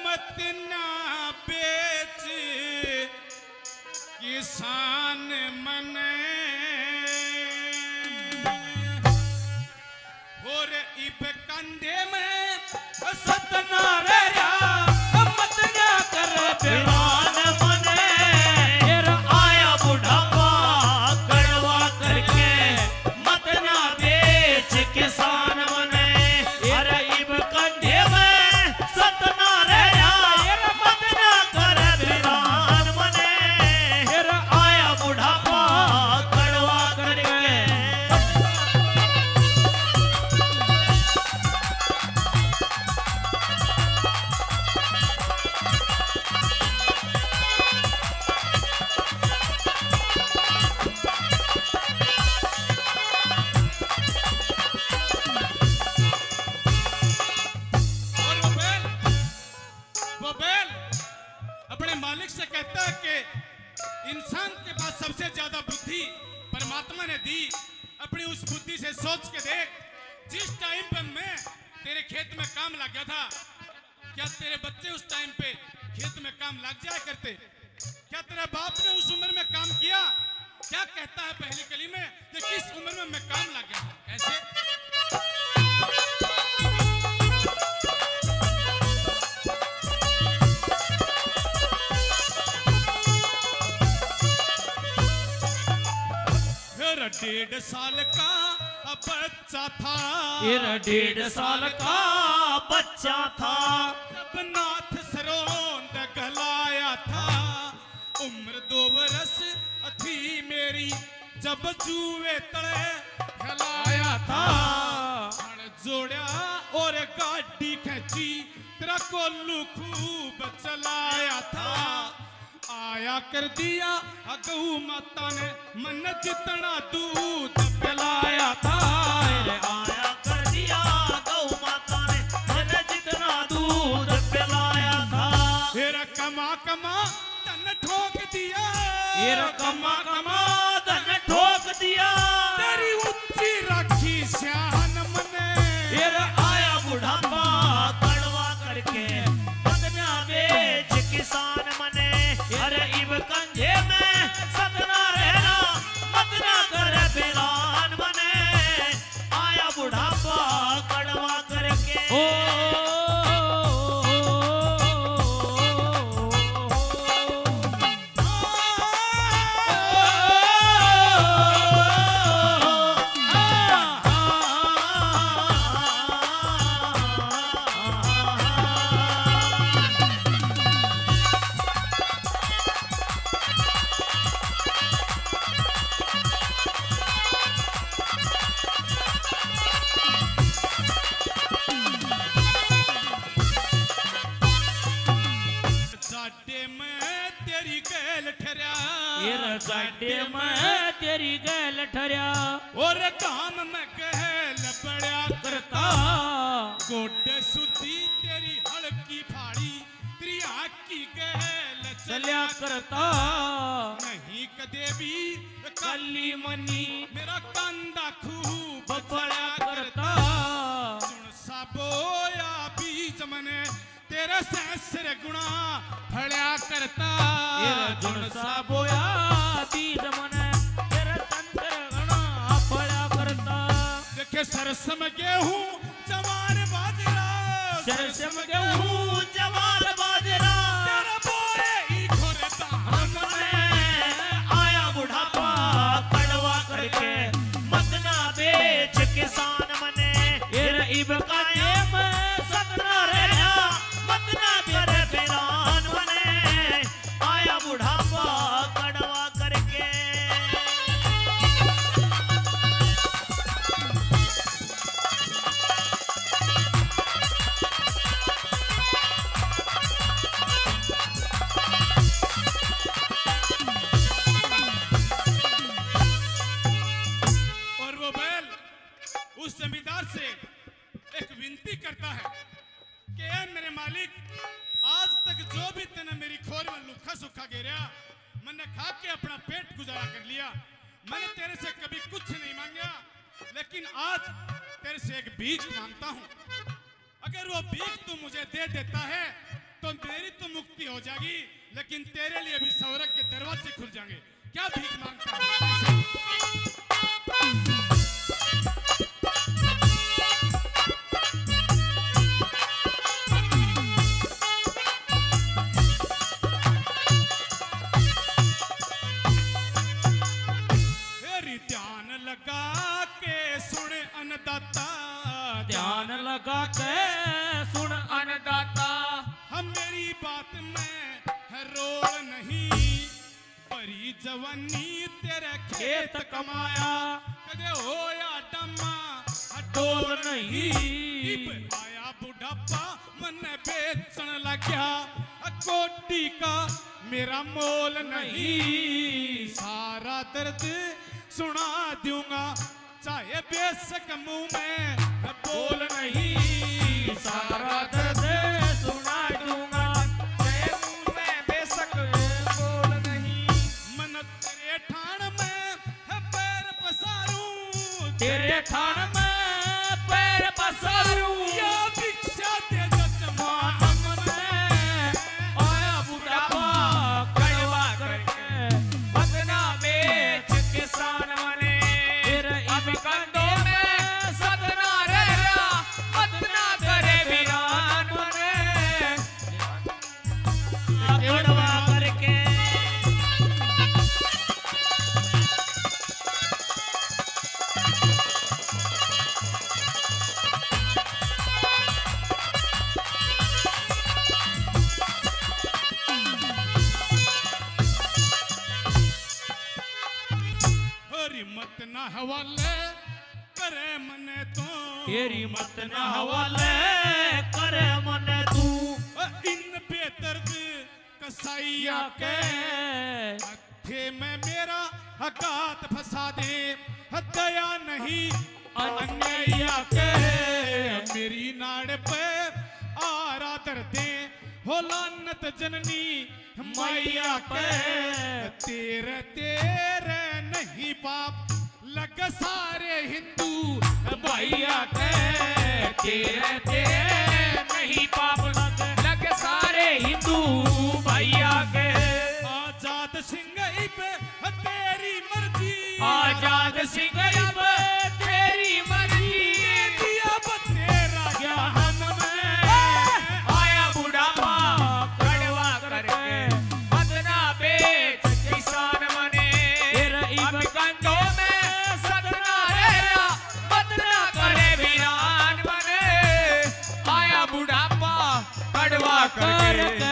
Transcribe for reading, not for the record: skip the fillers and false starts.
मत ना बेच किसान मने और इब कंधे में सतना रे मत ना कर बिरान मने फिर आया बुढ़ापा कड़वा करके मत ना बेच किसान मने अरे इब कंधे में सतना रे मत ना कर बिरान मने फिर आया बुढ़ापा कड़वा करके वो बैल अपने मालिक से कहता है कि इंसान के पास सबसे ज्यादा बुद्धि परमात्मा ने दी। अपनी उस बुद्धि से सोच के देख, जिस टाइम पे मैं तेरे खेत में काम लग गया था, क्या तेरे बच्चे उस टाइम पे खेत में काम लग जाया करते? क्या तेरे बाप ने उस उम्र में काम किया? क्या कहता है पहली कली में कि किस उम्र में मैं काम लग गया था? ऐसे फिर 1.5 साल का बच्चा था, फिर 1.5 साल का बच्चा था जब नाथ सरोंद गलाया था। उम्र 2 बरस थी मेरी जब जुए तले खिलाया था। हण जोड़ा और गाड़ी खींची, तेरा कोल्लू खूब चलाया था। आया कर दिया गऊ माता ने मन जितना दूध पिलाया था। आया कर दिया गौ माता ने मन जितना दूध पिलाया था। फिर कमा कमा धन ठोक दिया, फिर कमा कमा धन ठोक दिया। तेरी ऊंची राखी श्यान मने फिर आया बुढ़ापा कड़वा करके बदना बेच किसान मने अरे इब कंधे में सतना रहना मत ना कर बिरान बने आया बुढ़ापा कड़वा करके साडे में तेरी गैल ठहरा और काम में गहल बड़ा करता। गोडे सुधी तेरी हल्की फाड़ी, तेरी आँख की गहल चलिया करता। नहीं कदे भी कली मनी मेरा कंधा खूब बड़ा करता। सुन सा बोया बीज मने तेरा सहस्र गुणा फड़ा करता। गुण सा बोया बीज मने तेरा सहस्र गुणा फड़ा करता। देखे सरसम गेहूं जवार बाजरा, सरसम गेहूं जवार बाजरा तेरा बोए ही घोरे धान में आया बुढ़ापा कड़वा करके मत ना बेच किसान मने फिर इब कायम सतना रहना मत ना कर बिरान बने आया बुढ़ापा कड़वा करके। और वो बैल उस जमींदार से एक विनती करता है कि ऐ मेरे मालिक, आज तक जो भी तने मेरी खोर में लुखा सुखा गेरा, मैंने खा के अपना पेट गुजारा कर लिया। मैंने तेरे से कभी कुछ नहीं मांगा, लेकिन आज तेरे से एक भीख मांगता हूँ। अगर वो भीख तू मुझे दे देता है तो मेरी तो मुक्ति हो जाएगी, लेकिन तेरे लिए भी स्वर्ग के दरवाजे खुल जाएंगे। क्या भीख मांगता है? ध्यान लगा के सुन अन्नदाता, ध्यान लगा के सुन अन्नदाता, हम मेरी बात में है रोल नहीं, बड़ी जवानी तेरे खेत कमाया, कदे होया डमा डोल नहीं, आया बुढ़ापा मन बेचन लग्या, कोटी का मेरा मोल नहीं, सारा दर्द सुना दूंगा चाहे बेशक मुंह में बोल नहीं, सारा दर्द सुना दूंगा चाहे मुंह में बेशक बोल नहीं। मन तेरे ठाण में है पैर पसारूं, तेरे ठाण में पैर पसारूं, या भिक्षा दे जजमान में आया बुढ़ापा कड़वा करके, बदना बेच किसान बने, तेरे इन कंधों में सदना रहा, बदना करे वीरान बने, कड़वा करके। हरी मत ना हवाले करे मने तो, तेरी मत न हवाले करे मन तू, इन बेदर्द कसाईया के थे में मेरा हकात फंसा दे, दया नहीं अन्नैया के मेरी नाड़ पे आरा दर्दे हो लानत जननी मैया के, तेरे तेरे नहीं पाप लग सारे हिंदू भैया के, तेरे तेरे नहीं पाप लग सारे हिंदू भैया के, आजाद सिंह पे तेरी मर्जी, आजाद सिंह पे तेरी मर्जी, दिया तेरा ज्ञान में आया बुढ़ापा कड़वा करके, बदना बेच किसान बने, अब कंधों में सदना रहा, बदना करे वीरान बने, आया बुढ़ापा कड़वा करके।